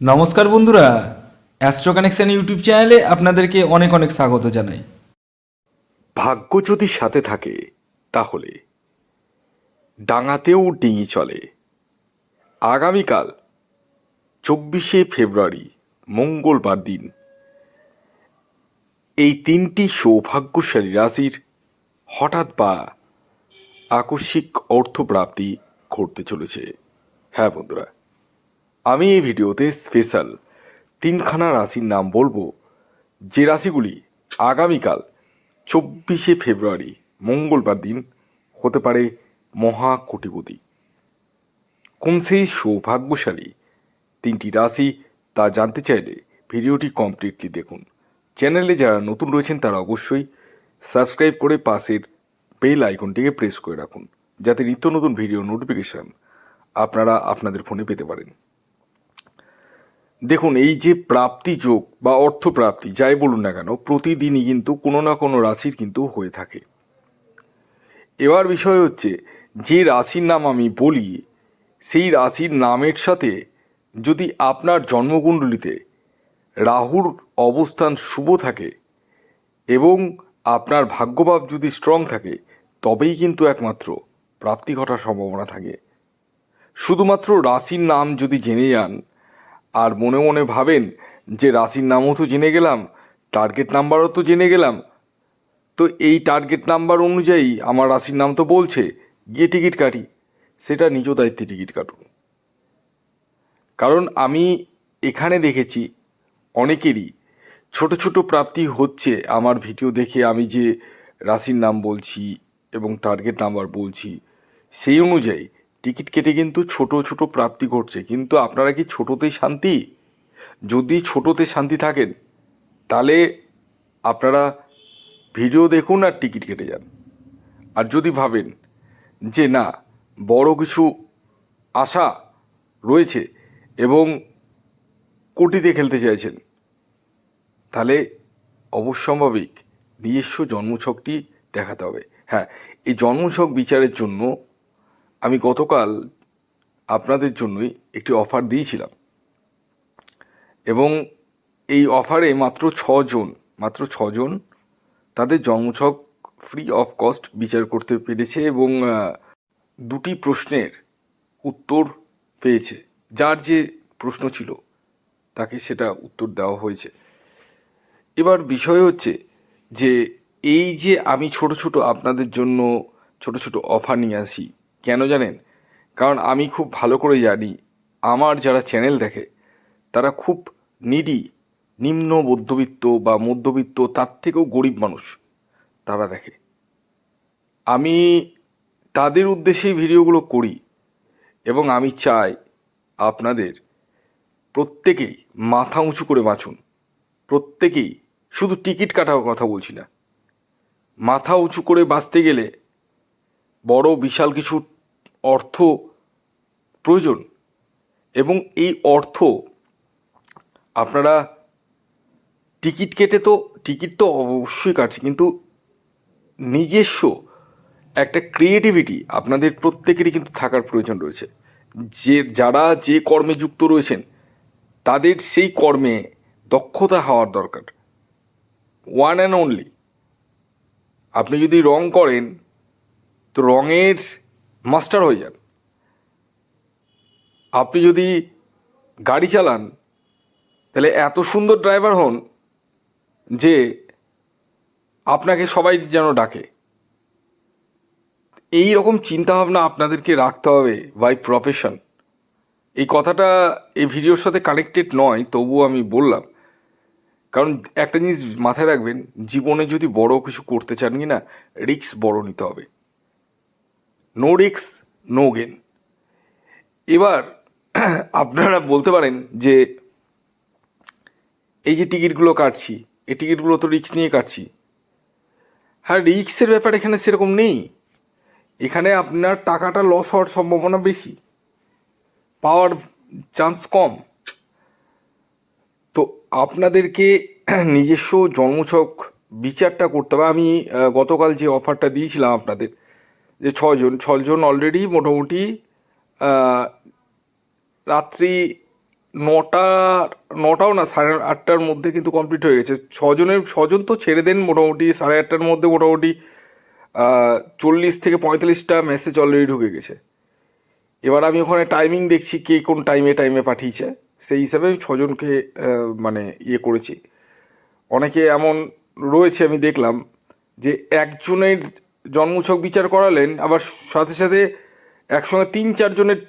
নমস্কার বন্ধুরা, astro connection YouTube চ্যানেলে আপনাদেরকে অনেক অনেক স্বাগত জানাই। ভাগ্য যদি সাথে থাকে তাহলে ডাঙাতেও ডিঙি চলে। আগামীকাল 24শে ফেব্রুয়ারি মঙ্গলবার দিন এই তিনটি সৌভাগ্যশালী রাশির হঠাৎ বা আকস্মিক অর্থপ্রাপ্তি ঘটতে চলেছে। হ্যাঁ বন্ধুরা, আমি এই ভিডিওতে স্পেশাল তিনখানা রাশির নাম বলবো, যে রাশিগুলি আগামীকাল 24শে ফেব্রুয়ারি মঙ্গলবার দিন হতে পারে মহা কোটিপতি। কোন সেই সৌভাগ্যশালী তিনটি রাশি তা জানতে চাইলে ভিডিওটি কমপ্লিটলি দেখুন। চ্যানেলে যারা নতুন রয়েছেন তারা অবশ্যই সাবস্ক্রাইব করে পাশের বেল আইকনটিকে প্রেস করে রাখুন, যাতে নিত্য নতুন ভিডিও নোটিফিকেশান আপনারা আপনাদের ফোনে পেতে পারেন। দেখুন, এই যে প্রাপ্তি যোগ বা অর্থপ্রাপ্তি যাই বলুন না কেন, প্রতিদিনই কিন্তু কোনো না কোনো রাশির কিন্তু হয়ে থাকে। এবার বিষয় হচ্ছে, যে রাশির নাম আমি বলি সেই রাশির নামের সাথে যদি আপনার জন্মকুণ্ডলিতে রাহুর অবস্থান শুভ থাকে এবং আপনার ভাগ্যভাব যদি স্ট্রং থাকে, তবেই কিন্তু একমাত্র প্রাপ্তি ঘটার সম্ভাবনা থাকে। শুধুমাত্র রাশির নাম যদি জেনে যান আর মনে মনে ভাবেন যে রাশির নামও তো জেনে গেলাম, টার্গেট নাম্বারও তো জেনে গেলাম, তো এই টার্গেট নাম্বার অনুযায়ী আমার রাশির নাম তো বলছে, গিয়ে টিকিট কাটি, সেটা নিজ দায়িত্বে টিকিট কাটুন। কারণ আমি এখানে দেখেছি অনেকেরই ছোট ছোট প্রাপ্তি হচ্ছে। আমার ভিডিও দেখে আমি যে রাশির নাম বলছি এবং টার্গেট নাম্বার বলছি, সেই অনুযায়ী টিকিট কেটে কিন্তু ছোট ছোট প্রাপ্তি ঘটছে। কিন্তু আপনারা কি ছোটতেই শান্তি? যদি ছোটতে শান্তি থাকেন তাহলে আপনারা ভিডিও দেখুন আর টিকিট কেটে যান। আর যদি ভাবেন যে না, বড় কিছু আশা রয়েছে এবং কোটিতে খেলতে চাইছেন, তাহলে অবশ্যম্ভাবিক নিজস্ব জন্মছকটি দেখাতে হবে। হ্যাঁ, এই জন্মছক বিচারের জন্য আমি গতকাল আপনাদের জন্যই একটি অফার দিয়েছিলাম এবং এই অফারে মাত্র ছজন তাদের জন্মছক ফ্রি অফ কস্ট বিচার করতে পেরেছে এবং দুটি প্রশ্নের উত্তর পেয়েছে। যার যে প্রশ্ন ছিল তাকে সেটা উত্তর দেওয়া হয়েছে। এবার বিষয় হচ্ছে যে এই যে আমি ছোট ছোট আপনাদের জন্য ছোট ছোট অফার নিয়ে আসি, কেন জানেন? কারণ আমি খুব ভালো করে জানি আমার যারা চ্যানেল দেখে তারা খুব নিডি, নিম্ন মধ্যবিত্ত বা মধ্যবিত্ত, তার থেকেও গরিব মানুষ তারা দেখে। আমি তাদের উদ্দেশ্যেই ভিডিওগুলো করি এবং আমি চাই আপনাদের প্রত্যেকেই মাথা উঁচু করে বাঁচুন। প্রত্যেকেই, শুধু টিকিট কাটার কথা বলছি না, মাথা উঁচু করে বাঁচতে গেলে বড় বিশাল কিছু অর্থ প্রয়োজন এবং এই অর্থ আপনারা টিকিট তো অবশ্যই কাটছে, কিন্তু নিজস্ব একটা ক্রিয়েটিভিটি আপনাদের প্রত্যেকেরই কিন্তু থাকার প্রয়োজন রয়েছে। যারা যে কর্মে যুক্ত রয়েছেন তাদের সেই কর্মে দক্ষতা হওয়ার দরকার। ওয়ান অ্যান্ড অনলি, আপনি যদি রং করেন তো রঙের মাস্টার হয়ে যান। আপনি যদি গাড়ি চালান তাহলে এত সুন্দর ড্রাইভার হন যে আপনাকে সবাই যেন ডাকে। এই রকম চিন্তাভাবনা আপনাদেরকে রাখতে হবে বাই প্রফেশন। এই কথাটা এই ভিডিওর সাথে কানেক্টেড নয়, তবুও আমি বললাম। কারণ একটা জিনিস মাথায় রাখবেন, জীবনে যদি বড় কিছু করতে চান কি না, রিস্ক বড় নিতে হবে। No risk no gain. এবার আপনারা বলতে পারেন যে এই যে টিকিটগুলো কাটছি, এই টিকিটগুলো তো রিস্ক নিয়ে কাটছি। হ্যাঁ, রিস্কের ব্যাপার এখানে সেরকম নেই। এখানে আপনার টাকাটা লস হওয়ার সম্ভাবনা বেশি, পাওয়ার চান্স কম। তো আপনাদেরকে নিজস্ব জন্মছক বিচারটা করতে হবে। আমি গতকাল যে অফারটা দিয়েছিলাম আপনাদের, যে ছজন অলরেডি মোটামুটি রাত্রি নটা, নটাও না, 8:30টার মধ্যে কিন্তু কমপ্লিট হয়ে গেছে। ছজন তো ছেড়ে দেন, মোটামুটি 8:30টার মধ্যে মোটামুটি 40 থেকে 45টা মেসেজ অলরেডি ঢুকে গেছে। এবার আমি ওখানে টাইমিং দেখছি কে কোন টাইমে পাঠিয়েছে, সেই হিসাবে আমি 6জনকে মানে ইয়ে করেছি। অনেকে এমন রয়েছে আমি দেখলাম যে একজনের জন্মছক বিচার করালেন, আবার সাথে সাথে একসঙ্গে 3-4জনের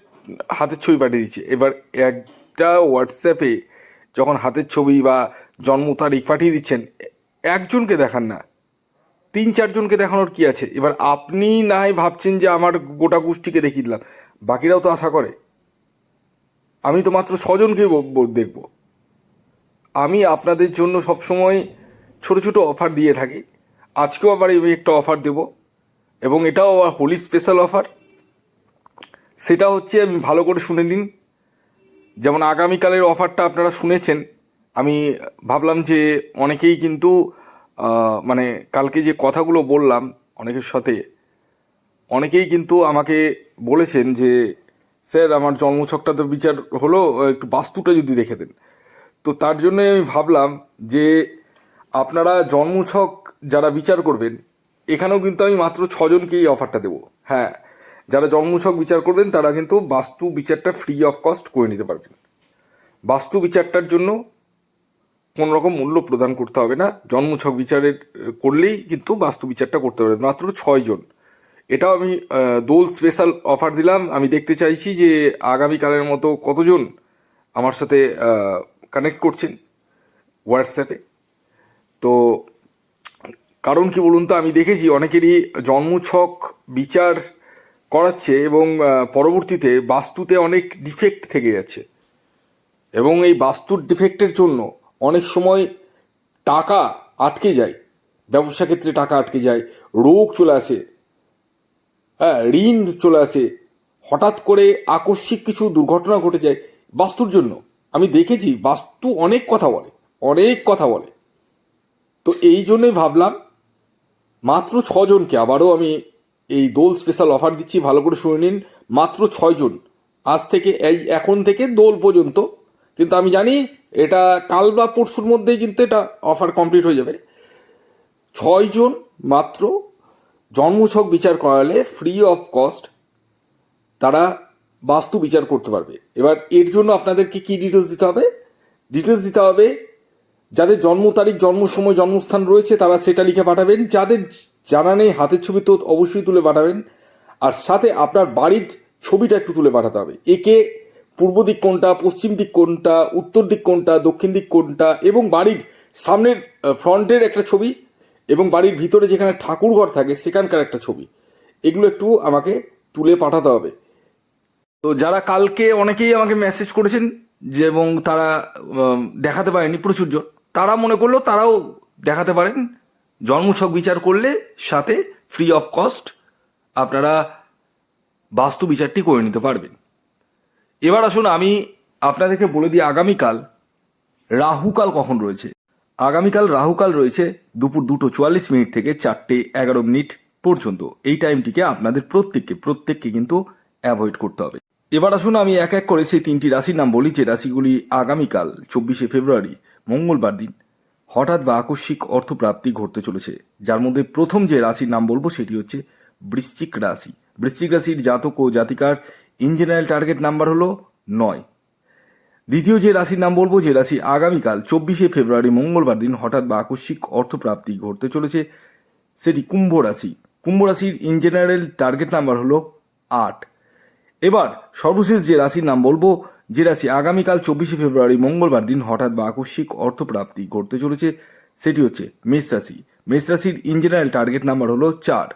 হাতের ছবি পাঠিয়ে দিচ্ছে। এবার একটা হোয়াটসঅ্যাপে যখন হাতের ছবি বা জন্ম তারিখ পাঠিয়ে দিচ্ছেন, একজনকে দেখান না, 3-4জনকে দেখানোর কি আছে? এবার আপনি না হয় ভাবছেন যে আমার গোটা গোষ্ঠীকে দেখিয়ে দিলাম, বাকিরাও তো আশা করে। আমি তো মাত্র 6জনকে দেখব। আমি আপনাদের জন্য সবসময় ছোট ছোট অফার দিয়ে থাকি। আজকেও আবার আমি একটা অফার দেব, এবং এটাও আবার হোলি স্পেশাল অফার। সেটা হচ্ছে, আমি ভালো করে শুনে নিন। যেমন আগামীকালের অফারটা আপনারা শুনেছেন, আমি ভাবলাম যে অনেকেই কিন্তু মানে কালকে যে কথাগুলো বললাম অনেকের সাথে, অনেকেই কিন্তু আমাকে বলেছেন যে স্যার আমার জন্মছকটা তো বিচার হলো, একটু বাস্তুটা যদি দেখে দেন। তো তার জন্যই আমি ভাবলাম যে আপনারা জন্মছক যারা বিচার করবেন, এখানেও কিন্তু আমি মাত্র 6জনকে এই অফারটা দেবো। হ্যাঁ, যারা জন্মছক বিচার করবেন তারা কিন্তু বাস্তু বিচারটা ফ্রি অফ কস্ট করে নিতে পারবেন। বাস্তু বিচারটার জন্য কোনো রকম মূল্য প্রদান করতে হবে না। জন্মছক বিচারের করলেই কিন্তু বাস্তু বিচারটা করতে পারবেন, মাত্র 6জন। এটাও আমি দোল স্পেশাল অফার দিলাম। আমি দেখতে চাইছি যে আগামীকালের মতো কতজন আমার সাথে কানেক্ট করছেন হোয়াটসঅ্যাপে। তো কারণ কি বলুন তো, আমি দেখেছি অনেকেরই জন্মছক বিচার করাচ্ছে এবং পরবর্তীতে বাস্তুতে অনেক ডিফেক্ট থেকে যাচ্ছে, এবং এই বাস্তুর ডিফেক্টের জন্য অনেক সময় টাকা আটকে যায়, ব্যবসা ক্ষেত্রে টাকা আটকে যায়, রোগ চলে আসে, হ্যাঁ, ঋণ চলে আসে, হঠাৎ করে আকস্মিক কিছু দুর্ঘটনা ঘটে যায় বাস্তুর জন্য। আমি দেখেছি বাস্তু অনেক কথা বলে, অনেক কথা বলে। তো এই জন্যই ভাবলাম মাত্র 6জনকে আবারও আমি এই দোল স্পেশাল অফার দিচ্ছি, ভালো করে শুনে নিন। মাত্র 6জন, আজ থেকে এখন থেকে দোল পর্যন্ত। কিন্তু আমি জানি এটা কাল বা পরশুর মধ্যেই কিন্তু এটা অফার কমপ্লিট হয়ে যাবে। 6জন মাত্র জন্মছক বিচার করালে ফ্রি অফ কস্ট তারা বাস্তু বিচার করতে পারবে। এবার এর জন্য আপনাদেরকে কি ডিটেলস দিতে হবে? ডিটেলস দিতে হবে, যাদের জন্ম তারিখ, জন্ম সময়, জন্মস্থান রয়েছে তারা সেটা লিখে পাঠাবেন। যাদের জানা নেই হাতের ছবি তো অবশ্যই তুলে পাঠাবেন, আর সাথে আপনার বাড়ির ছবিটা একটু তুলে পাঠাতে হবে। একে পূর্ব দিক কোনটা, পশ্চিম দিক কোনটা, উত্তর দিক কোনটা, দক্ষিণ দিক কোনটা, এবং বাড়ির সামনের ফ্রন্টের একটা ছবি, এবং বাড়ির ভিতরে যেখানে ঠাকুর ঘর থাকে সেখানকার একটা ছবি। এগুলো একটু আমাকে তুলে পাঠাতে হবে। তো যারা কালকে অনেকেই আমাকে মেসেজ করেছেন যে, এবং তারা দেখাতে পারেনি প্রচুরজন, তারা মনে করলো তারাও দেখাতে পারেন। জন্মছক বিচার করলে সাথে ফ্রি অফ কস্ট আপনারা বাস্তু বিচারটি করে নিতে পারবেন। এবার আসুন আমি আপনাদেরকে বলে দিই আগামীকাল রাহুকাল কখন রয়েছে। আগামীকাল রাহুকাল রয়েছে দুপুর 2:44 থেকে 4:11 পর্যন্ত। এই টাইমটিকে আপনাদের প্রত্যেককে কিন্তু অ্যাভয়েড করতে হবে। এবার আসুন আমি এক এক করে সেই 3টি রাশির নাম বলি, যে রাশিগুলি আগামীকাল 24শে ফেব্রুয়ারি মঙ্গলবার দিন হঠাৎ বা আকস্মিক অর্থপ্রাপ্তি ঘটতে চলেছে। যার মধ্যে প্রথম যে রাশির নাম বলবো সেটি হচ্ছে বৃশ্চিক রাশি। বৃশ্চিক রাশির জাতক ও জাতিকার ইন জেনারেল টার্গেট নাম্বার হলো 9। দ্বিতীয় যে রাশির নাম বলবো, যে রাশি আগামীকাল 24শে ফেব্রুয়ারি মঙ্গলবার দিন হঠাৎ বা আকস্মিক অর্থপ্রাপ্তি ঘটতে চলেছে, সেটি কুম্ভ রাশি। কুম্ভ রাশির ইন জেনারেল টার্গেট নাম্বার হলো 8। এবার সর্বশেষ যে রাশির নাম বলবো, যে রাশি আগামীকাল 24শে ফেব্রুয়ারি মঙ্গলবার দিন হঠাৎ বা আকস্মিক অর্থপ্রাপ্তি ঘটতে চলেছে, সেটি হচ্ছে মেষ রাশি। মেষ রাশির ইন জেনারেল টার্গেট নাম্বার হলো 4।